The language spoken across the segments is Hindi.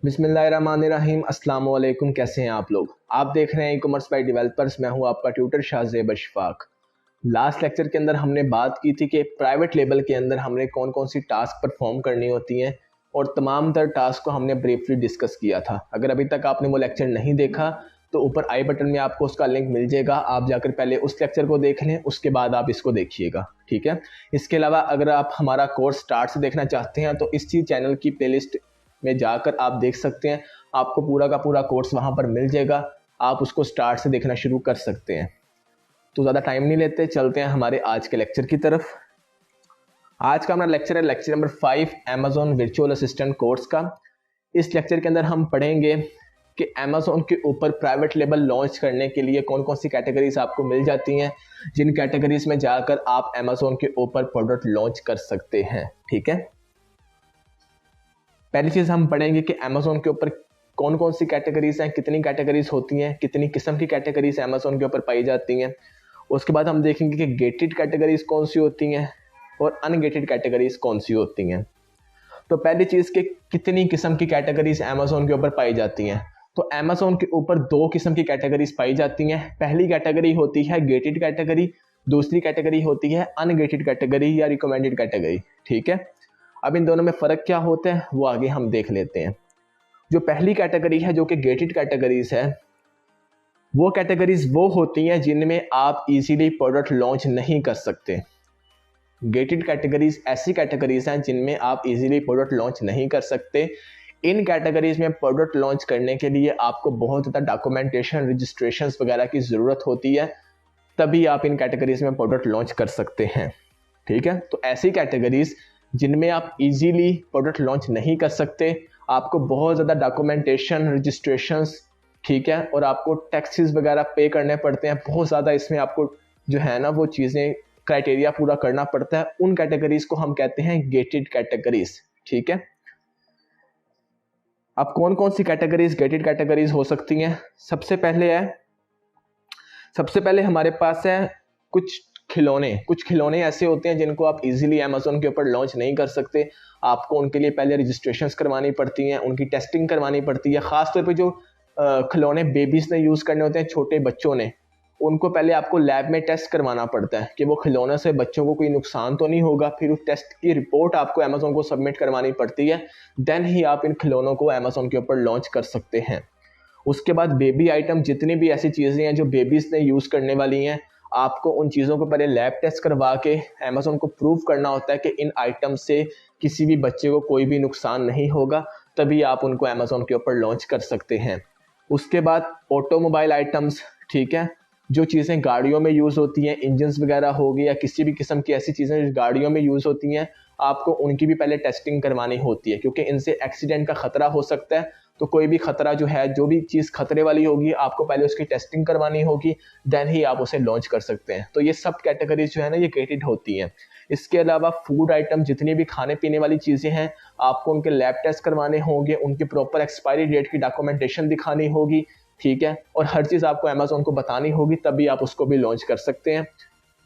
बिस्मिल्लाहिर्रहमानिर्रहीम। अस्सलाम वालेकुम। कैसे हैं आप लोग? आप देख रहे हैं ई कॉमर्स बाय डेवलपर्स। मैं हूं आपका tutor Shahzeb Ashfaq. Last lecture के अंदर हमने बात की थी कि प्राइवेट लेबल के अंदर हमने कौन कौन सी टास्क परफॉर्म करनी होती हैं और तमाम तर टास्क को हमने ब्रीफली डिस्कस किया था। अगर अभी तक आपने वो लेक्चर नहीं देखा तो ऊपर आई बटन में आपको उसका लिंक मिल जाएगा, आप जाकर पहले उस लेक्चर को देख लें, उसके बाद आप इसको देखिएगा, ठीक है। इसके अलावा अगर आप हमारा कोर्स स्टार्ट से देखना चाहते हैं तो इसी चैनल की प्लेलिस्ट में जाकर आप देख सकते हैं, आपको पूरा का पूरा कोर्स वहां पर मिल जाएगा, आप उसको स्टार्ट से देखना शुरू कर सकते हैं। तो ज़्यादा टाइम नहीं लेते, चलते हैं हमारे आज के लेक्चर की तरफ। आज का हमारा लेक्चर है lecture number 5 Amazon virtual assistant course का। इस लेक्चर के अंदर हम पढ़ेंगे कि अमेजोन के ऊपर प्राइवेट लेबल लॉन्च करने के लिए कौन कौन सी कैटेगरीज आपको मिल जाती हैं, जिन कैटेगरीज में जाकर आप अमेजोन के ऊपर प्रोडक्ट लॉन्च कर सकते हैं, ठीक है। पहली चीज़ हम पढ़ेंगे कि अमेजोन के ऊपर कौन कौन सी कैटेगरीज हैं, कितनी कैटेगरीज होती हैं, कितनी किस्म की कैटेगरीज अमेजोन के ऊपर पाई जाती हैं। उसके बाद हम देखेंगे कि गेटेड कैटेगरीज कौन सी होती हैं और अनगेटेड कैटेगरीज कौन सी होती हैं। तो पहली चीज़ कि कितनी किस्म की कैटेगरीज अमेजोन के ऊपर पाई जाती हैं। तो अमेजोन के ऊपर दो किस्म की कैटेगरीज पाई जाती हैं। पहली कैटेगरी होती है गेटेड कैटेगरी, दूसरी कैटेगरी होती है अनगेटेड कैटेगरी या रिकमेंडेड कैटेगरी, ठीक है। अब इन दोनों में फ़र्क क्या होता है वो आगे हम देख लेते हैं। जो पहली कैटेगरी है जो कि गेटेड कैटेगरीज है, वो कैटेगरीज वो होती हैं जिनमें आप इजीली प्रोडक्ट लॉन्च नहीं कर सकते। गेटेड कैटेगरीज ऐसी कैटेगरीज हैं जिनमें आप इजीली प्रोडक्ट लॉन्च नहीं कर सकते। इन कैटेगरीज में प्रोडक्ट लॉन्च करने के लिए आपको बहुत ज़्यादा डॉक्यूमेंटेशन, रजिस्ट्रेशंस वगैरह की ज़रूरत होती है, तभी आप इन कैटेगरीज में प्रोडक्ट लॉन्च कर सकते हैं, ठीक है। तो ऐसी कैटेगरीज जिनमें आप इजीली प्रोडक्ट लॉन्च नहीं कर सकते, आपको बहुत ज़्यादा डॉक्यूमेंटेशन, रजिस्ट्रेशंस, ठीक है, और आपको टैक्सेस वगैरह पे करने पड़ते हैं, बहुत ज़्यादा इसमें आपको जो है ना वो चीज़ें, क्राइटेरिया पूरा करना पड़ता है। उन कैटेगरीज को हम कहते हैं गेटेड कैटेगरीज, ठीक है। अब कौन कौन सी कैटेगरीज गेटेड कैटेगरीज हो सकती हैं? सबसे पहले हमारे पास है कुछ खिलौने ऐसे होते हैं जिनको आप इजीली अमेजोन के ऊपर लॉन्च नहीं कर सकते। आपको उनके लिए पहले रजिस्ट्रेशंस करवानी पड़ती हैं, उनकी टेस्टिंग करवानी पड़ती है। ख़ासतौर पे जो खिलौने बेबीज़ ने यूज़ करने होते हैं, छोटे बच्चों ने, उनको पहले आपको लैब में टेस्ट करवाना पड़ता है कि वो खिलौने से बच्चों को कोई नुकसान तो नहीं होगा। फिर उस टेस्ट की रिपोर्ट आपको अमेजोन को सबमिट करवानी पड़ती है, देन ही आप इन खिलौनों को अमेजोन के ऊपर लॉन्च कर सकते हैं। उसके बाद बेबी आइटम, जितनी भी ऐसी चीज़ें हैं जो बेबीज़ ने यूज़ करने वाली हैं, आपको उन चीज़ों को पहले लैब टेस्ट करवा के अमेजोन को प्रूव करना होता है कि इन आइटम से किसी भी बच्चे को कोई भी नुकसान नहीं होगा, तभी आप उनको अमेजोन के ऊपर लॉन्च कर सकते हैं। उसके बाद ऑटोमोबाइल आइटम्स, ठीक है, जो चीज़ें गाड़ियों में यूज़ होती हैं, इंजन्स वगैरह हो गई या किसी भी किस्म की ऐसी चीज़ें जो गाड़ियों में यूज़ होती हैं, आपको उनकी भी पहले टेस्टिंग करवानी होती है, क्योंकि इनसे एक्सीडेंट का ख़तरा हो सकता है। तो कोई भी खतरा जो है, जो भी चीज़ खतरे वाली होगी, आपको पहले उसकी टेस्टिंग करवानी होगी, देन ही आप उसे लॉन्च कर सकते हैं। तो ये सब कैटेगरीज जो है ना ये गेटेड होती हैं। इसके अलावा फूड आइटम, जितनी भी खाने पीने वाली चीज़ें हैं, आपको उनके लैब टेस्ट करवाने होंगे, उनकी प्रॉपर एक्सपायरी डेट की डॉक्यूमेंटेशन दिखानी होगी, ठीक है, और हर चीज़ आपको अमेजोन को बतानी होगी, तभी आप उसको भी लॉन्च कर सकते हैं।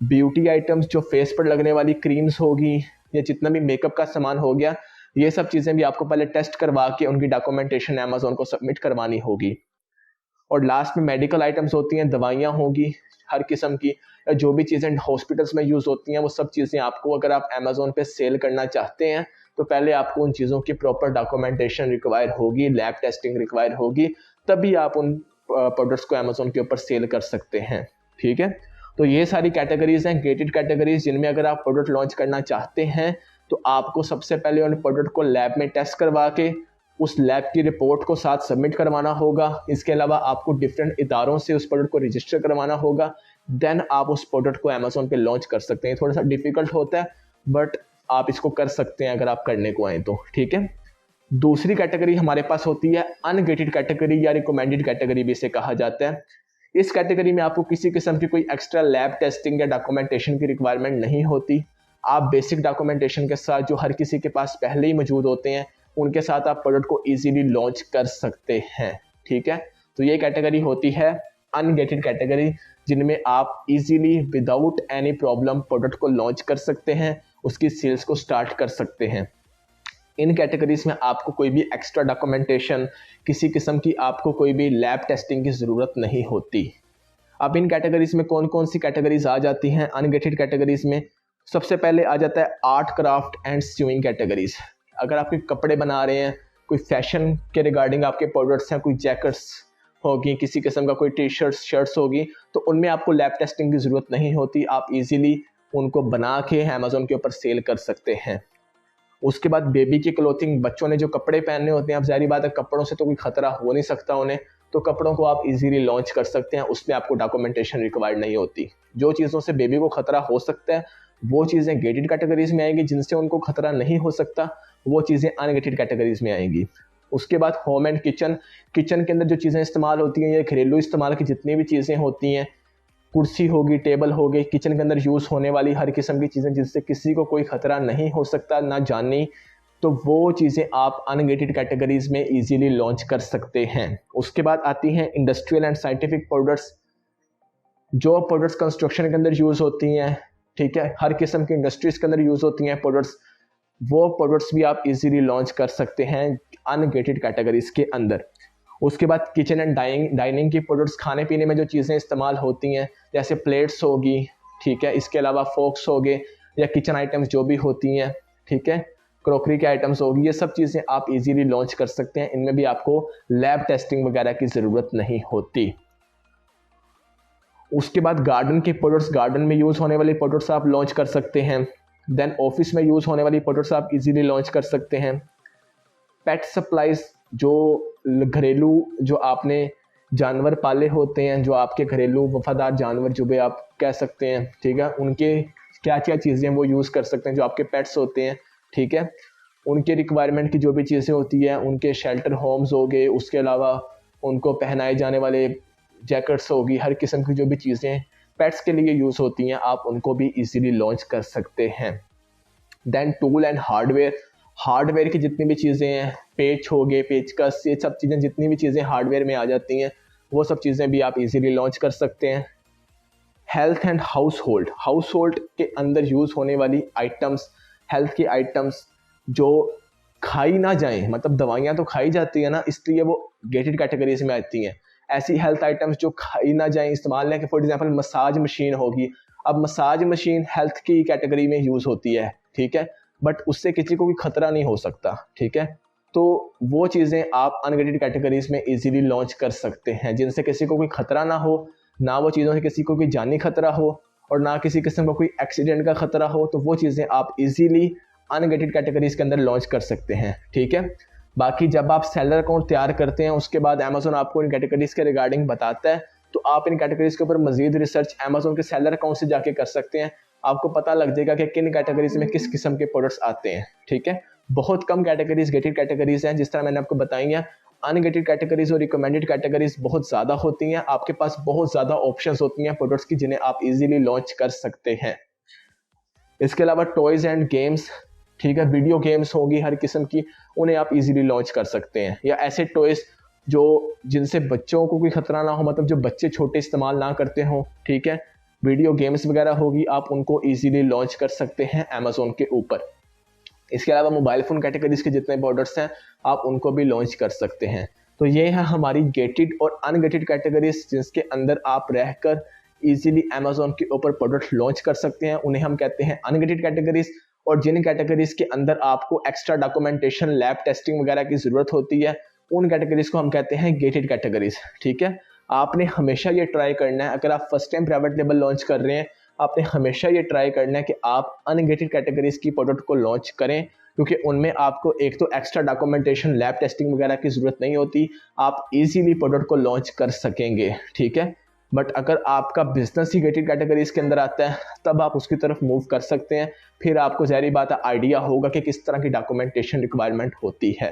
ब्यूटी आइटम्स, जो फेस पर लगने वाली क्रीम्स होगी या जितना भी मेकअप का सामान हो गया, ये सब चीज़ें भी आपको पहले टेस्ट करवा के उनकी डॉक्यूमेंटेशन अमेजोन को सबमिट करवानी होगी। और लास्ट में मेडिकल आइटम्स होती हैं, दवाइयाँ होगी हर किस्म की, या जो भी चीज़ें हॉस्पिटल्स में यूज़ होती हैं, वो सब चीज़ें आपको, अगर आप अमेजोन पे सेल करना चाहते हैं तो पहले आपको उन चीज़ों की प्रॉपर डॉक्यूमेंटेशन रिक्वायर होगी, लैब टेस्टिंग रिक्वायर होगी, तभी आप उन प्रोडक्ट्स को अमेजोन के ऊपर सेल कर सकते हैं, ठीक है। तो ये सारी कैटेगरीज हैं गेटेड कैटेगरीज, जिनमें अगर आप प्रोडक्ट लॉन्च करना चाहते हैं तो आपको सबसे पहले उन प्रोडक्ट को लैब में टेस्ट करवा के उस लैब की रिपोर्ट को साथ सबमिट करवाना होगा। इसके अलावा आपको डिफरेंट इदारों से उस प्रोडक्ट को रजिस्टर करवाना होगा, देन आप उस प्रोडक्ट को अमेजोन पे लॉन्च कर सकते हैं। थोड़ा सा डिफिकल्ट होता है, बट आप इसको कर सकते हैं अगर आप करने को आए तो, ठीक है। दूसरी कैटेगरी हमारे पास होती है अनगेटेड कैटेगरी या रिकमेंडेड कैटेगरी भी इसे कहा जाता है। इस कैटेगरी में आपको किसी किस्म की कोई एक्स्ट्रा लैब टेस्टिंग या डॉक्यूमेंटेशन की रिक्वायरमेंट नहीं होती। आप बेसिक डॉक्यूमेंटेशन के साथ, जो हर किसी के पास पहले ही मौजूद होते हैं, उनके साथ आप प्रोडक्ट को इजीली लॉन्च कर सकते हैं, ठीक है। तो ये कैटेगरी होती है अनगेटेड कैटेगरी, जिनमें आप easily without any problem product को लॉन्च कर सकते हैं, उसकी सेल्स को स्टार्ट कर सकते हैं। इन कैटेगरीज में आपको कोई भी एक्स्ट्रा डॉक्यूमेंटेशन, किसी किस्म की आपको कोई भी लैब टेस्टिंग की ज़रूरत नहीं होती। अब इन कैटेगरीज में कौन कौन सी कैटेगरीज आ जाती हैं अनगेटेड कैटेगरीज में? सबसे पहले आ जाता है art craft and sewing categories. अगर आप कोई कपड़े बना रहे हैं, कोई फैशन के रिगार्डिंग आपके प्रोडक्ट्स हैं, कोई जैकेट्स होगी, किसी किस्म का कोई टी शर्ट्स शर्ट्स होगी, तो उनमें आपको लैब टेस्टिंग की ज़रूरत नहीं होती। आप इजीली उनको बना के अमेज़ॉन के ऊपर सेल कर सकते हैं। उसके बाद बेबी की क्लोथिंग, बच्चों ने जो कपड़े पहनने होते हैं, अब ज़ाहिर बात है कपड़ों से तो कोई ख़तरा हो नहीं सकता उन्हें, तो कपड़ों को आप इजीली लॉन्च कर सकते हैं, उसमें आपको डॉक्यूमेंटेशन रिक्वायर्ड नहीं होती। जो चीज़ों से बेबी को खतरा हो सकता है वो चीज़ें गेटेड कैटेगरीज में आएंगी, जिनसे उनको खतरा नहीं हो सकता वो चीज़ें अनगेटेड कैटेगरीज में आएंगी। उसके बाद होम एंड किचन, किचन के अंदर जो चीज़ें इस्तेमाल होती हैं, ये घरेलू इस्तेमाल की जितनी भी चीज़ें होती हैं, कुर्सी होगी, टेबल होगी, किचन के अंदर यूज़ होने वाली हर किस्म की चीज़ें जिससे किसी को कोई खतरा नहीं हो सकता ना जानी, तो वो चीज़ें आप अनगेटेड कैटेगरीज में इजीली लॉन्च कर सकते हैं। उसके बाद आती हैं इंडस्ट्रियल एंड साइंटिफिक प्रोडक्ट्स, जो प्रोडक्ट्स कंस्ट्रक्शन के अंदर यूज़ होती हैं, ठीक है, हर किस्म की इंडस्ट्रीज के अंदर यूज़ होती हैं प्रोडक्ट्स, वो प्रोडक्ट्स भी आप इजीली लॉन्च कर सकते हैं अनगेटेड कैटेगरीज के अंदर। उसके बाद किचन एंड डाइनिंग की प्रोडक्ट्स, खाने पीने में जो चीज़ें इस्तेमाल होती हैं, जैसे प्लेट्स होगी, ठीक है, इसके अलावा फोक्स हो गए या किचन आइटम्स जो भी होती हैं, ठीक है, क्रॉकरी के आइटम्स होगी, ये सब चीज़ें आप इजीली लॉन्च कर सकते हैं। इनमें भी आपको लैब टेस्टिंग वगैरह की ज़रूरत नहीं होती। उसके बाद गार्डन के प्रोडक्ट्स, गार्डन में यूज़ होने वाली प्रोडक्ट्स आप लॉन्च कर सकते हैं। देन ऑफिस में यूज़ होने वाली प्रोडक्ट्स आप इजीली लॉन्च कर सकते हैं। पेट सप्लाइज, जो घरेलू, जो आपने जानवर पाले होते हैं, जो आपके घरेलू वफादार जानवर जो भी आप कह सकते हैं, ठीक है, उनके क्या क्या चीज़ें वो यूज़ कर सकते हैं, जो आपके पेट्स होते हैं, ठीक है, उनके रिक्वायरमेंट की जो भी चीज़ें होती हैं, उनके शेल्टर होम्स हो गए, उसके अलावा उनको पहनाए जाने वाले जैकेट्स होगी, हर किस्म की जो भी चीज़ें पेट्स के लिए यूज़ होती हैं, आप उनको भी इजीली लॉन्च कर सकते हैं। Then tool and hardware, hardware की जितनी भी चीज़ें हैं, पेच हो गए, पेचकस, ये सब चीज़ें जितनी भी चीज़ें हार्डवेयर में आ जाती हैं, वो सब चीज़ें भी आप इजीली लॉन्च कर सकते हैं। Health and house hold, house hold के अंदर यूज़ होने वाली आइटम्स, हेल्थ की आइटम्स जो खाई ना जाएं, मतलब दवाइयाँ तो खाई जाती है ना, इसलिए वो गेटेड कैटेगरीज में आती हैं। ऐसी हेल्थ आइटम्स जो खाई ना जाएं, इस्तेमाल लें, कि फॉर एग्जांपल मसाज मशीन होगी, अब मसाज मशीन हेल्थ की कैटेगरी में यूज़ होती है, ठीक है, बट उससे किसी को भी खतरा नहीं हो सकता, ठीक है, तो वो चीज़ें आप अनगेटेड कैटेगरीज में इजीली लॉन्च कर सकते हैं, जिनसे किसी को कोई खतरा ना हो, ना वो चीज़ों से किसी को कोई जानी खतरा हो और ना किसी किस्म का कोई एक्सीडेंट का खतरा हो, तो वो चीज़ें आप इजीली अनगेटेड कैटेगरीज के अंदर लॉन्च कर सकते हैं, ठीक है। बाकी जब आप सेलर अकाउंट तैयार करते हैं, उसके बाद अमेज़ॉन आपको इन कैटेगरीज के रिगार्डिंग बताता है, तो आप इन कैटेगरीज के ऊपर मजीद रिसर्च अमेज़ॉन के सेलर अकाउंट से जाके कर सकते हैं। आपको पता लग जाएगा कि किन कैटेगरीज में किस किस्म के प्रोडक्ट्स आते हैं, ठीक है। बहुत कम कैटेगरीज गेटेड कैटेगरीज हैं, जिस तरह मैंने आपको बताई हैं। अनगेटेड कैटेगरीज और रिकमेंडेड कैटेगरीज बहुत ज़्यादा होती हैं, आपके पास बहुत ज़्यादा ऑप्शंस होती हैं प्रोडक्ट्स की, जिन्हें आप इजीली लॉन्च कर सकते हैं। इसके अलावा टॉयज़ एंड गेम्स, ठीक है, वीडियो गेम्स होंगी हर किस्म की, उन्हें आप इजीली लॉन्च कर सकते हैं। या ऐसे टॉयज़ जो जिनसे बच्चों को कोई खतरा ना हो, मतलब जो बच्चे छोटे इस्तेमाल ना करते हों, ठीक है, वीडियो गेम्स वगैरह होगी, आप उनको इजीली लॉन्च कर सकते हैं अमेज़ॉन के ऊपर। इसके अलावा मोबाइल फ़ोन कैटेगरीज के जितने प्रोडक्ट्स हैं, आप उनको भी लॉन्च कर सकते हैं। तो ये है हमारी गेटेड और अनगेटेड कैटेगरीज, जिसके अंदर आप रहकर इजीली अमेज़ॉन के ऊपर प्रोडक्ट लॉन्च कर सकते हैं। उन्हें हम कहते हैं अनगेटेड कैटेगरीज। और जिन कैटेगरीज के अंदर आपको एक्स्ट्रा डॉक्यूमेंटेशन, लैब टेस्टिंग वगैरह की ज़रूरत होती है, उन कैटेगरीज को हम कहते हैं गेटेड कैटेगरीज, ठीक है। आपने हमेशा ये ट्राई करना है, अगर आप first time private label launch कर रहे हैं, आपने हमेशा ये ट्राई करना है कि आप अनगेटेड कैटेगरीज की प्रोडक्ट को लॉन्च करें, क्योंकि उनमें आपको एक तो एक्स्ट्रा डॉक्यूमेंटेशन, लैब टेस्टिंग वगैरह की ज़रूरत नहीं होती, आप इजीली प्रोडक्ट को लॉन्च कर सकेंगे, ठीक है। बट अगर आपका बिजनेस ही गेटेड कैटेगरीज के अंदर आता है, तब आप उसकी तरफ मूव कर सकते हैं। फिर आपको ज़ाहिर बात है आइडिया होगा कि किस तरह की डॉक्यूमेंटेशन रिक्वायरमेंट होती है।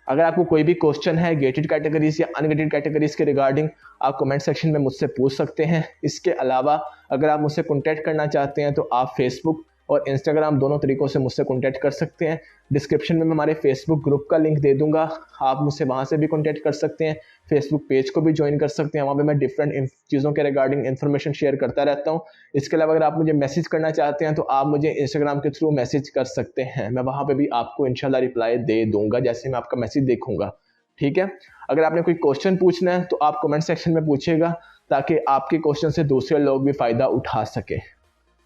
अगर आपको कोई भी क्वेश्चन है गेटेड कैटेगरीज या अनगेटेड कैटेगरीज के रिगार्डिंग, आप कमेंट सेक्शन में मुझसे पूछ सकते हैं। इसके अलावा अगर आप मुझसे कॉन्टैक्ट करना चाहते हैं, तो आप फेसबुक और इंस्टाग्राम, दोनों तरीक़ों से मुझसे कॉन्टैक्ट कर सकते हैं। डिस्क्रिप्शन में मैं हमारे फेसबुक ग्रुप का लिंक दे दूंगा, आप मुझसे वहाँ से भी कॉन्टैक्ट कर सकते हैं। फेसबुक पेज को भी ज्वाइन कर सकते हैं, वहाँ पे मैं डिफरेंट चीज़ों के रिगार्डिंग इन्फॉर्मेशन शेयर करता रहता हूँ। इसके अलावा अगर आप मुझे मैसेज करना चाहते हैं तो आप मुझे इंस्टाग्राम के थ्रू मैसेज कर सकते हैं, मैं वहाँ पर भी आपको इंशाल्लाह रिप्लाई दे दूँगा जैसे मैं आपका मैसेज देखूँगा। ठीक है, अगर आपने कोई क्वेश्चन पूछना है तो आप कमेंट सेक्शन में पूछिएगा, ताकि आपके क्वेश्चन से दूसरे लोग भी फ़ायदा उठा सके।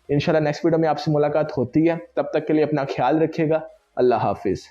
इंशाल्लाह नेक्स्ट वीडियो में आपसे मुलाकात होती है, तब तक के लिए अपना ख्याल रखिएगा। अल्लाह हाफिज़।